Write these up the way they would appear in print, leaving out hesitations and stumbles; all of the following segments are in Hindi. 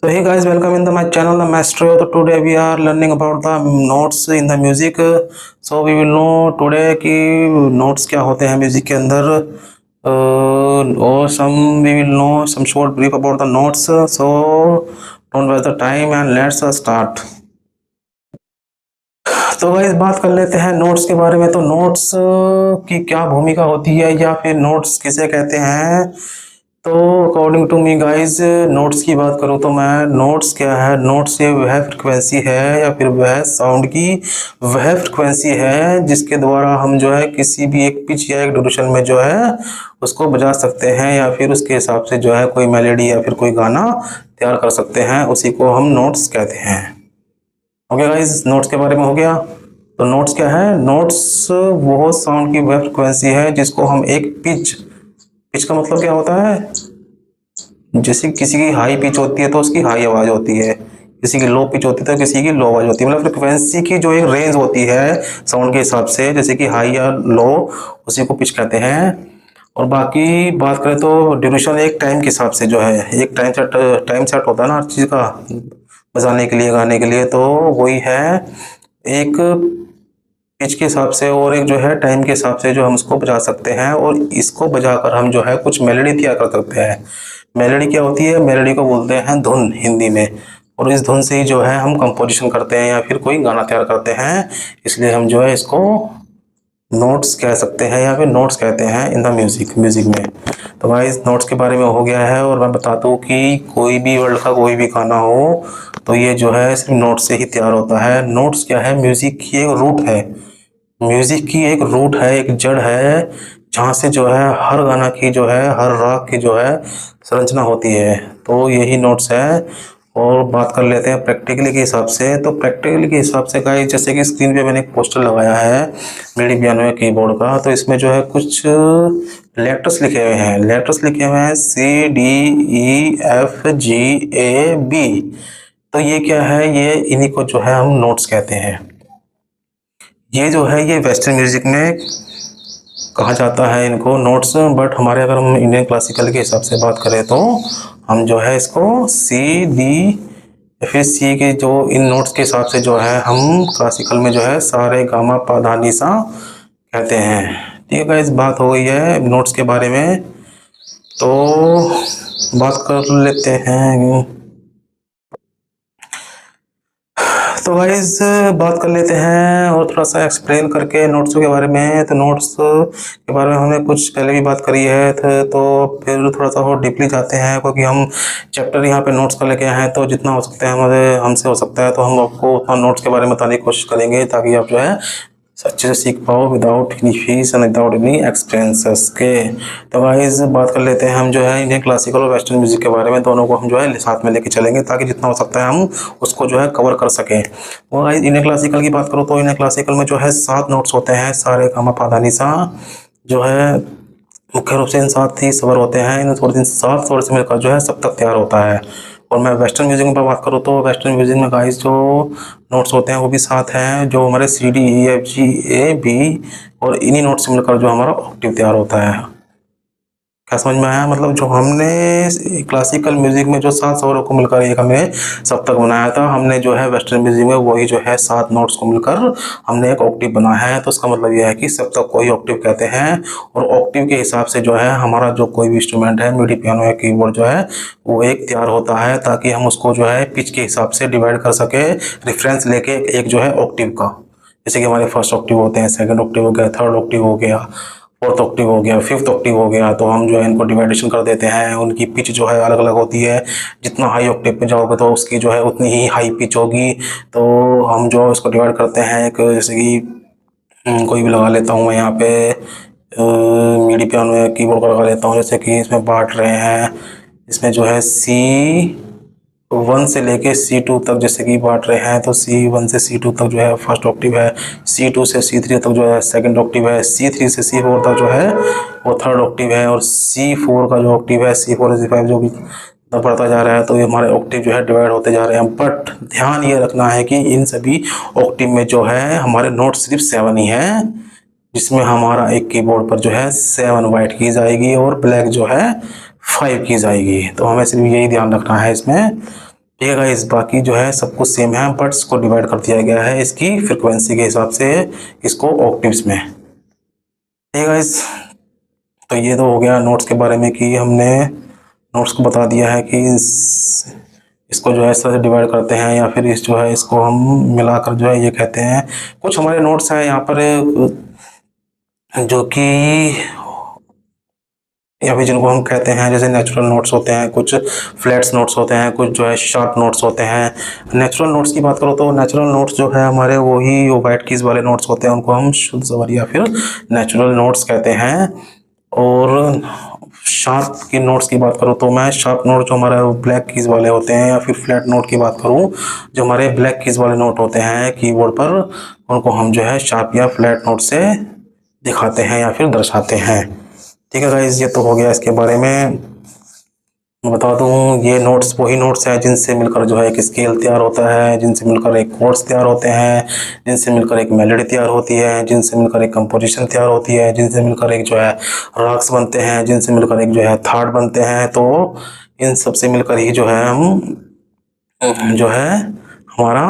So hey guys, welcome in my channel, the Maestro. So today we are learning about the notes in the music. So we will know today कि notes क्या होते हैं म्यूजिक के अंदर, और some we will know some short brief about the notes. So don't waste the time and let's start. तो गाइस बात कर लेते हैं नोट्स के बारे में। तो नोट्स की क्या भूमिका होती है या फिर नोट्स किसे कहते हैं। तो according to me guys, notes की बात करूँ तो मैं नोट्स क्या है, नोट्स ये वह फ्रिक्वेंसी है या फिर वह साउंड की वह फ्रिक्वेंसी है जिसके द्वारा हम जो है किसी भी एक पिच या एक ड्यूरेशन में जो है उसको बजा सकते हैं या फिर उसके हिसाब से जो है कोई मेलोडी या फिर कोई गाना तैयार कर सकते हैं। उसी को हम नोट्स कहते हैं। ओके गाइस, नोट्स के बारे में हो गया। तो नोट्स क्या है, नोट्स वो साउंड की वह फ्रिक्वेंसी है जिसको हम एक पिच का मतलब क्या होता है, जैसे किसी की हाई पिच होती है तो उसकी हाई आवाज होती है, किसी की लो पिच होती है तो किसी की लो आवाज होती है। मतलब फ्रिक्वेंसी की जो एक रेंज होती है साउंड के हिसाब से, जैसे कि हाई या लो, उसी को पिच कहते हैं। और बाकी बात करें तो ड्यूरेशन एक टाइम के हिसाब से जो है, एक टाइम सेट होता है ना हर चीज़ का बजाने के लिए, गाने के लिए। तो वही है एक पिच के हिसाब से और एक जो है टाइम के हिसाब से जो हम इसको बजा सकते हैं, और इसको बजाकर हम जो है कुछ मेलोडी तैयार कर सकते हैं। मेलोडी क्या होती है, मेलोडी को बोलते हैं धुन हिंदी में, और इस धुन से ही जो है हम कंपोजिशन करते हैं या फिर कोई गाना तैयार करते हैं। इसलिए हम जो है इसको नोट्स कह सकते हैं या फिर नोट्स कहते हैं इन द म्यूजिक में। तो गाइस नोट्स के बारे में हो गया है। और मैं बता दूं कि कोई भी वर्ल्ड का कोई भी गाना हो तो ये जो है सिर्फ नोट से ही तैयार होता है। नोट्स क्या है, म्यूजिक की एक रूट है, म्यूजिक की एक रूट है, एक जड़ है, जहाँ से जो है हर गाना की जो है, हर राग की जो है संरचना होती है। तो यही नोट्स है। और बात कर लेते हैं प्रैक्टिकली के हिसाब से। तो प्रैक्टिकली के हिसाब से गाइस, जैसे कि स्क्रीन पे मैंने एक पोस्टर लगाया है मेरी पियानो कीबोर्ड का, तो इसमें जो है कुछ लेटर्स लिखे हुए हैं, CDEFGAB। तो ये क्या है, ये इन्हीं को जो है हम नोट्स कहते हैं। ये जो है ये वेस्टर्न म्यूजिक में कहा जाता है इनको नोट्स, बट हमारे अगर हम इंडियन क्लासिकल के हिसाब से बात करें तो हम जो है इसको फिर सी के जो इन नोट्स के हिसाब से जो है हम क्लासिकल में जो है सारे गामा पा धा नी सा कहते हैं। ठीक है, इस बात हो गई है नोट्स के बारे में। तो बात कर लेते हैं, तो गाइस बात कर लेते हैं और थोड़ा सा एक्सप्लेन करके नोट्स के बारे में। तो नोट्स के बारे में हमने कुछ पहले भी बात करी है, तो फिर थोड़ा सा और डीपली जाते हैं, क्योंकि हम चैप्टर यहाँ पे नोट्स का लेके आए हैं। तो जितना हो सकता है हमारे हमसे हो सकता है तो हम आपको उतना नोट्स के बारे में बताने की कोशिश करेंगे, ताकि आप जो है अच्छे से सीख पाओ without any fees and without any expenses के। तो गाइस बात कर लेते हैं हम जो है इंडियन क्लासिकल और वेस्टर्न म्यूजिक के बारे में। दोनों को हम जो है साथ में लेके चलेंगे, ताकि जितना हो सकता है हम उसको जो है कवर कर सकें। और गाइस इंडियन क्लासिकल की बात करो तो इंडियन क्लासिकल में जो है 7 नोट्स होते हैं, सारे गामा पा धा नी सा, जो है मुख्य रूप से इन 7 ही स्वर होते हैं। इन 7 स्वर से मिलकर जो है सप्तक तैयार होता है। और मैं वेस्टर्न म्यूजिक में बात करूँ तो वेस्टर्न म्यूजिक में गाइस जो नोट्स होते हैं वो भी 7 हैं, जो हमारे CDEFGAB, और इन्हीं नोट्स से मिलकर जो हमारा ऑक्टेव तैयार होता है। क्या समझ में आया? मतलब जो हमने क्लासिकल म्यूजिक में जो 7 स्वरों को मिलकर एक हमें सप्तक बनाया था, हमने जो है वेस्टर्न म्यूजिक में वही जो है 7 नोट्स को मिलकर हमने एक ऑक्टेव बनाया है। तो इसका मतलब यह है कि सप्तक को ही ऑक्टेव कहते हैं। और ऑक्टेव के हिसाब से जो है हमारा जो कोई भी इंस्ट्रूमेंट है, मेडी पियानो या कीबोर्ड जो है वो एक तैयार होता है, ताकि हम उसको जो है पिच के हिसाब से डिवाइड कर सके, रेफरेंस लेके एक जो है ऑक्टेव का। जैसे कि हमारे फर्स्ट ऑक्टेव होते हैं, सेकंड ऑक्टेव हो गया, थर्ड ऑक्टेव हो गया, फोर्थ ऑक्टेव हो गया, फिफ्थ ऑक्टेव हो गया। तो हम जो है इनको डिवाइडेशन कर देते हैं। उनकी पिच जो है अलग अलग होती है। जितना हाई ऑक्टेव पे जाओगे तो उसकी जो है उतनी ही हाई पिच होगी। तो हम जो इसको डिवाइड करते हैं, एक जैसे कि कोई भी लगा लेता हूँ मैं यहाँ पे मीडी पियानो या कीबोर्ड का लगा लेता हूँ। जैसे कि इसमें बांट रहे हैं, इसमें जो है C1 से लेके C2 तक जैसे कि बांट रहे हैं। तो C1 से C2 तक जो है फर्स्ट ऑक्टेव है, C2 से C3 तक जो है सेकंड ऑक्टेव है, C3 से C4 तक जो है वो थर्ड ऑक्टेव है, और C4 का जो ऑक्टेव है, C4 से C5 जो भी बढ़ता जा रहा है। तो ये हमारे ऑक्टेव जो है डिवाइड होते जा रहे हैं। बट ध्यान ये रखना है कि इन सभी ऑक्टेव में जो है हमारे नोट सिर्फ 7 ही है, जिसमें हमारा एक कीबोर्ड पर जो है 7 वाइट की जाएगी और ब्लैक जो है 5 की जाएगी। तो हमें सिर्फ यही ध्यान रखना है इसमें। ठीक है गाइस, बाकी जो है सब कुछ सेम है, बट इसको डिवाइड कर दिया गया है इसकी फ्रिक्वेंसी के हिसाब से, इसको ऑक्टेव्स में। ठीक है गाइस, तो ये तो हो गया नोट्स के बारे में कि हमने नोट्स को बता दिया है कि इसको जो है इस तरह से डिवाइड करते हैं, या फिर इस जो है इसको हम मिलाकर जो है ये कहते हैं। कुछ हमारे नोट्स हैं यहाँ पर जो कि, या फिर जिनको हम कहते हैं जैसे नेचुरल नोट्स होते हैं, कुछ फ्लैट्स नोट्स होते हैं, कुछ जो है शार्प नोट्स होते हैं। नेचुरल नोट्स की बात करो तो नेचुरल नोट्स जो है हमारे वही वो वाइट कीज वाले नोट्स होते हैं, उनको हम शुद्ध स्वर या फिर नेचुरल नोट्स कहते हैं। और शार्प की नोट्स की बात करूँ तो मैं शार्प नोट जो हमारे ब्लैक कीज वाले होते हैं, या फिर फ्लैट नोट की बात करूँ जो हमारे ब्लैक कीज वाले नोट होते हैं कीबोर्ड पर, उनको हम जो है शार्प या फ्लैट नोट से दिखाते हैं या फिर दर्शाते हैं। ठीक है गाइस, ये तो हो गया इसके बारे में। मैं बता दूं, ये नोट्स वही नोट्स हैं जिनसे मिलकर जो है एक स्केल तैयार होता है, जिनसे मिलकर एक कोर्ड्स तैयार होते हैं, जिनसे मिलकर एक मेलोडी तैयार होती है, जिनसे मिलकर एक कंपोजिशन तैयार होती है, जिनसे मिलकर एक जो है राग्स बनते हैं, जिनसे मिलकर एक जो है थाट बनते हैं। तो इन सब से मिलकर ही जो है हम जो है हमारा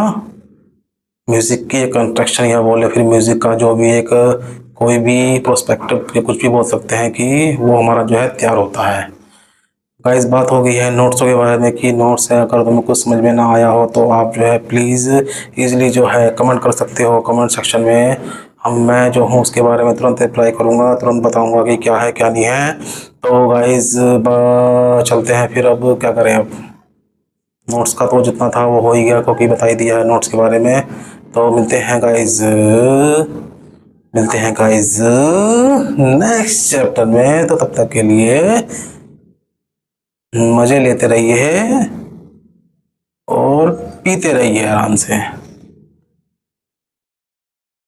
म्यूज़िक की एक कंस्ट्रक्शन या बोले फिर म्यूज़िक का जो भी एक कोई भी प्रोस्पेक्टिव या कुछ भी बोल सकते हैं कि वो हमारा जो है तैयार होता है। गाइस, बात हो गई है नोट्सों के बारे में कि नोट्स है, अगर तुम्हें कुछ समझ में ना आया हो तो आप जो है प्लीज़ इजीली जो है कमेंट कर सकते हो कमेंट सेक्शन में। मैं जो हूँ उसके बारे में तुरंत रिप्लाई करूँगा, तुरंत बताऊँगा कि क्या है क्या नहीं है। तो गाइस चलते हैं फिर, अब क्या करें। अब नोट्स का तो जितना था वो हो ही गया, क्योंकि बता ही दिया है नोट्स के बारे में। तो मिलते हैं गाइस नेक्स्ट चैप्टर में। तो तब तक के लिए मज़े लेते रहिए और पीते रहिए आराम से।